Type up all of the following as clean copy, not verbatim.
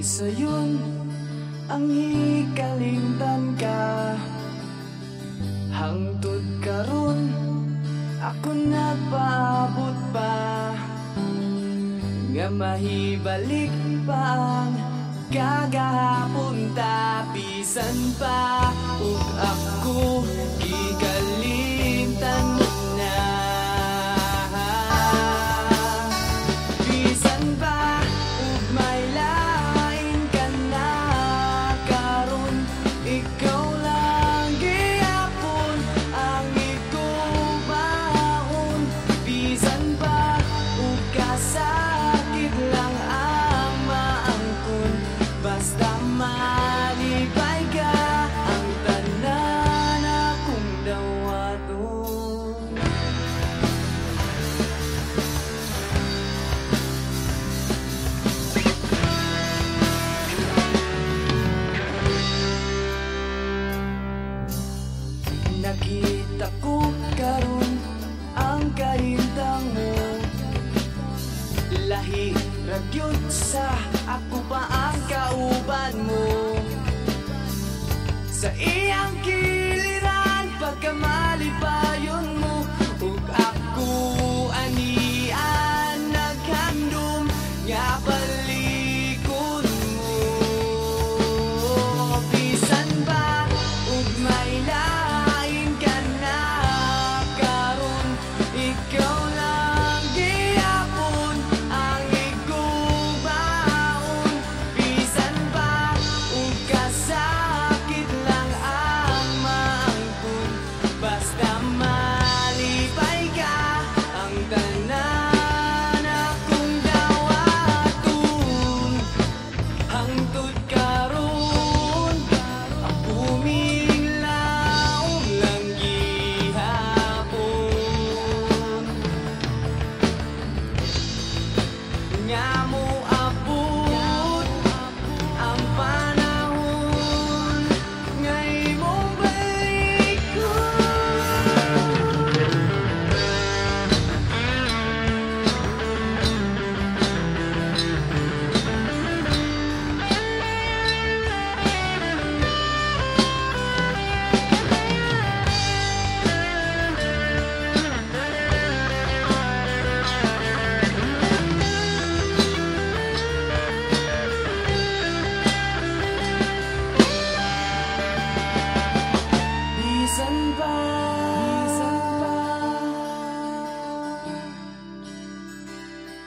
Sayon ang hikalimtan ka, hangtod karon ako nagpaabot pa, nga mahibalik pa ang kagahapon ta. Bisan pa ug ako gikalimtan mo na, bisan pa ug may ikaw lang gihapon ang igubaon. Bisan pa ug kasakit lang ang maangkon, basta malipay ka ang tanan akong dawaton. Nakita ko karon ang kalintang mo, lahi ragyod sa ako pa ang kauban mo. Sa iyang kiliran pagkamalipayon mo, ug ako anian naghandom nga palikon mo. Bisan ba ug may ikaw lang gihapon ang igubaon. Bisan pa ug kasakit lang ang maangkon, basta malipay ka ang tanan akong dawaton. Hangtod karon ako minglaom lang nga mo abot ang panahon nga imong balikon.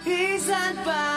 Bisan pa